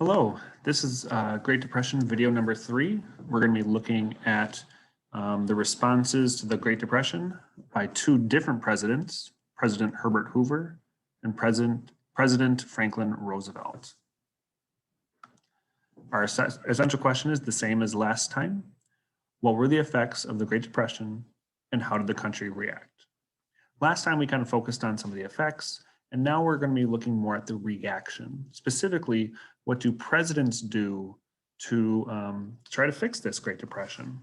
Hello, this is Great Depression video number 3. We're going to be looking at the responses to the Great Depression by two different presidents, President Herbert Hoover and President Franklin Roosevelt. Our essential question is the same as last time. What were the effects of the Great Depression and how did the country react? Last time we kind of focused on some of the effects, and now we're going to be looking more at the reaction. Specifically, what do presidents do to try to fix this Great Depression?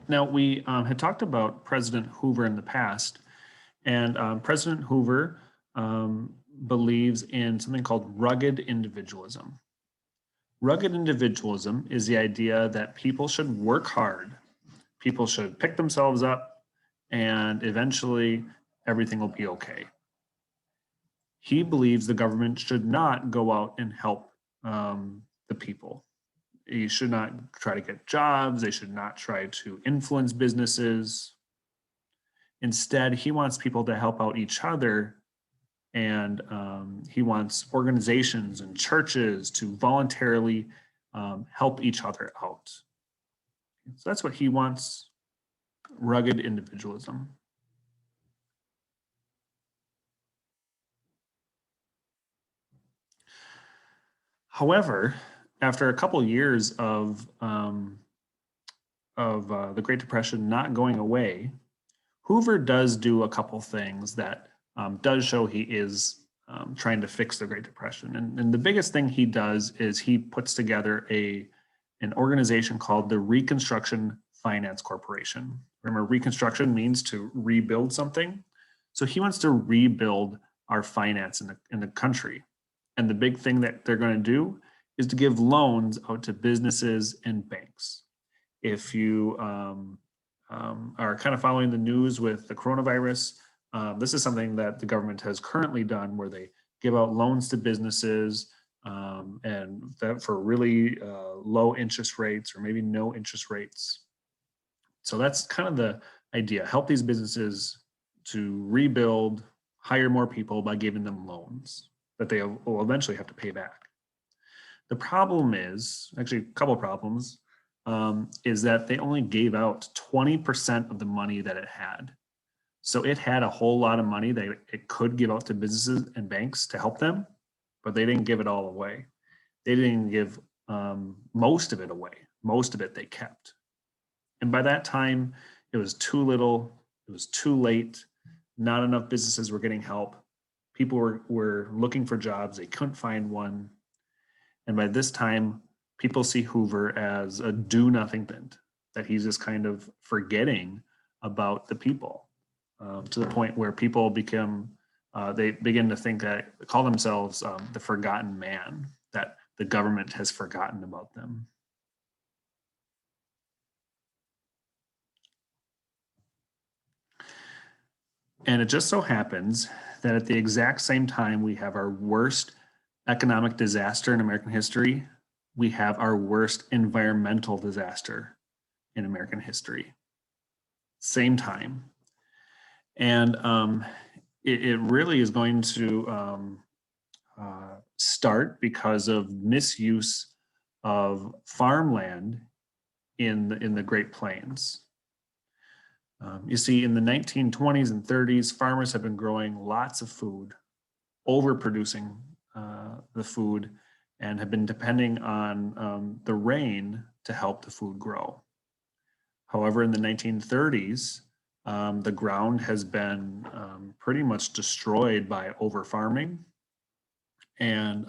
Now, we had talked about President Hoover in the past, and President Hoover believes in something called rugged individualism. Rugged individualism is the idea that people should work hard, people should pick themselves up, and eventually everything will be okay. He believes the government should not go out and help the people. You should not try to get jobs. They should not try to influence businesses. Instead, he wants people to help out each other, and he wants organizations and churches to voluntarily help each other out. So that's what he wants, rugged individualism. However, after a couple years of the Great Depression not going away, Hoover does do a couple things that does show he is trying to fix the Great Depression. And the biggest thing he does is he puts together an organization called the Reconstruction Finance Corporation. Remember, reconstruction means to rebuild something. So he wants to rebuild our finance in the country. And the big thing that they're going to do is to give loans out to businesses and banks. If you are kind of following the news with the coronavirus, this is something that the government has currently done where they give out loans to businesses and that for really low interest rates or maybe no interest rates. So that's kind of the idea, help these businesses to rebuild, hire more people by giving them loans that they will eventually have to pay back. The problem is, actually a couple of problems, is that they only gave out 20% of the money that it had. So it had a whole lot of money that it could give out to businesses and banks to help them, but they didn't give it all away. They didn't give most of it away. Most of it they kept. And by that time, it was too little, it was too late, not enough businesses were getting help. People were looking for jobs, they couldn't find one. And by this time, people see Hoover as a do-nothing thing, that he's just kind of forgetting about the people to the point where people they begin to think that, call themselves the forgotten man, that the government has forgotten about them. And it just so happens that at the exact same time we have our worst economic disaster in American history, we have our worst environmental disaster in American history. Same time. And it really is going to start because of misuse of farmland in the Great Plains. You see, in the 1920s and 30s, farmers have been growing lots of food, overproducing the food, and have been depending on the rain to help the food grow. However, in the 1930s, the ground has been pretty much destroyed by overfarming. And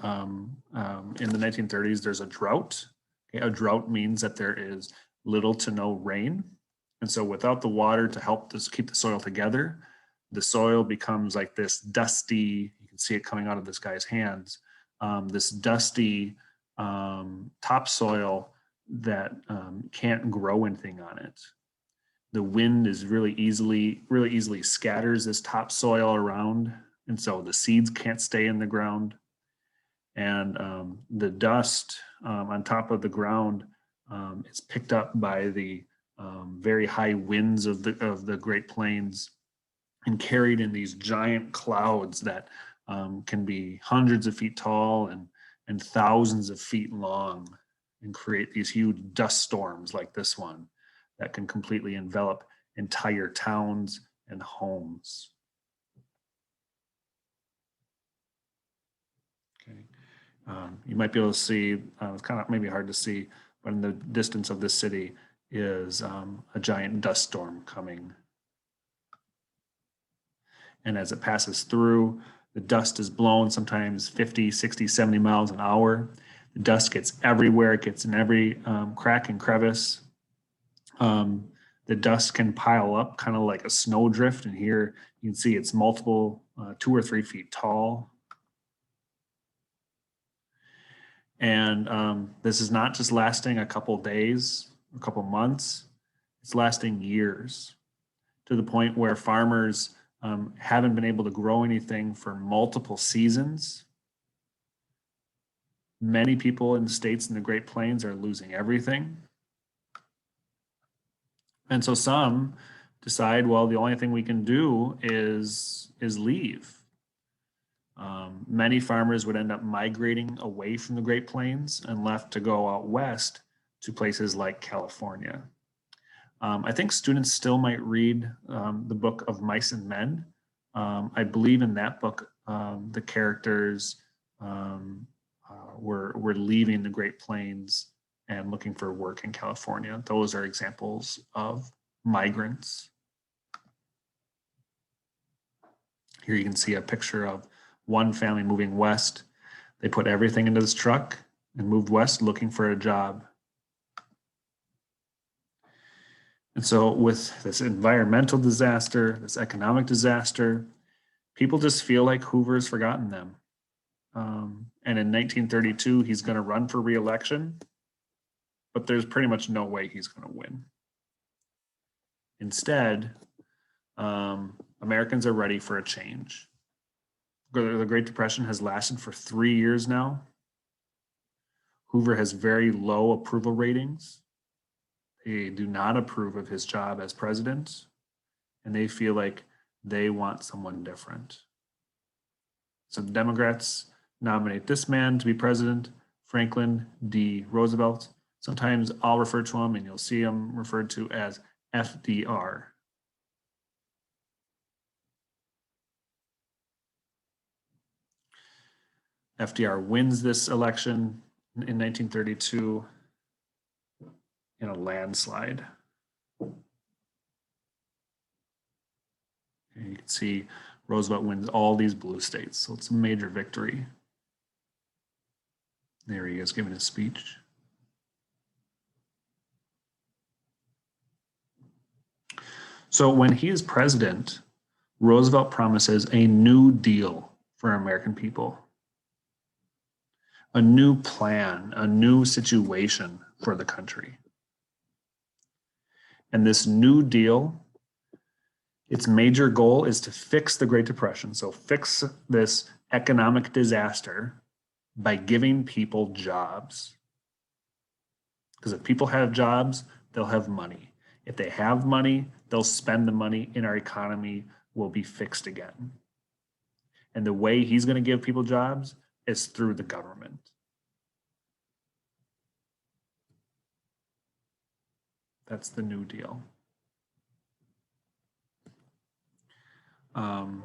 in the 1930s, there's a drought. Okay, a drought means that there is little to no rain. And so without the water to help keep the soil together, the soil becomes like this dusty, you can see it coming out of this guy's hands, this dusty topsoil that can't grow anything on it. The wind is really easily scatters this topsoil around, and so the seeds can't stay in the ground. And the dust on top of the ground is picked up by the very high winds of the Great Plains and carried in these giant clouds that can be hundreds of feet tall and thousands of feet long and create these huge dust storms like this one that can completely envelop entire towns and homes. Okay. You might be able to see, it's kind of maybe hard to see, but in the distance of this city is a giant dust storm coming. And as it passes through, the dust is blown sometimes 50, 60, 70 miles an hour. The dust gets everywhere. It gets in every crack and crevice. The dust can pile up kind of like a snowdrift. And here you can see it's multiple 2 or 3 feet tall. And this is not just lasting a couple days, a couple months. It's lasting years, to the point where farmers haven't been able to grow anything for multiple seasons. Many people in states in the Great Plains are losing everything. And so some decide, well, the only thing we can do is leave. Many farmers would end up migrating away from the Great Plains and left to go out west to places like California. I think students still might read the book of Mice and Men. I believe in that book, the characters were leaving the Great Plains and looking for work in California. Those are examples of migrants. Here you can see a picture of one family moving west. They put everything into this truck and moved west looking for a job. And so with this environmental disaster, this economic disaster, people just feel like Hoover's forgotten them. And in 1932, he's going to run for re-election, but there's pretty much no way he's going to win. Instead, Americans are ready for a change. The Great Depression has lasted for 3 years now. Hoover has very low approval ratings. They do not approve of his job as president, and they feel like they want someone different. So the Democrats nominate this man to be president, Franklin D. Roosevelt. Sometimes I'll refer to him, and you'll see him referred to as FDR. FDR wins this election in 1932 in a landslide. And you can see Roosevelt wins all these blue states, so it's a major victory. There he is giving his speech. So when he is president, Roosevelt promises a new deal for American people. A new plan, a new situation for the country. And this new deal, its major goal is to fix the Great Depression. So fix this economic disaster by giving people jobs. Because if people have jobs, they'll have money. If they have money, they'll spend the money and our economy will be fixed again. And the way he's going to give people jobs is through the government. That's the New Deal. And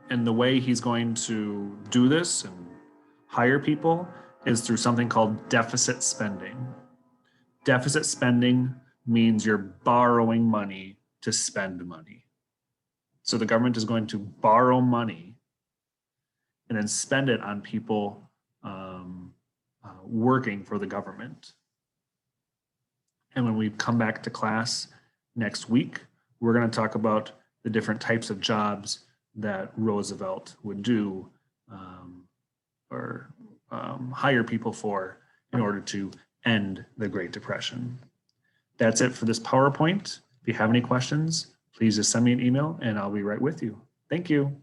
the way he's going to do this and hire people is through something called deficit spending. Deficit spending means you're borrowing money to spend money. So the government is going to borrow money and then spend it on people working for the government. And when we come back to class next week, we're going to talk about the different types of jobs that Roosevelt would do or hire people for in order to end the Great Depression. That's it for this PowerPoint. If you have any questions, please just send me an email and I'll be right with you. Thank you.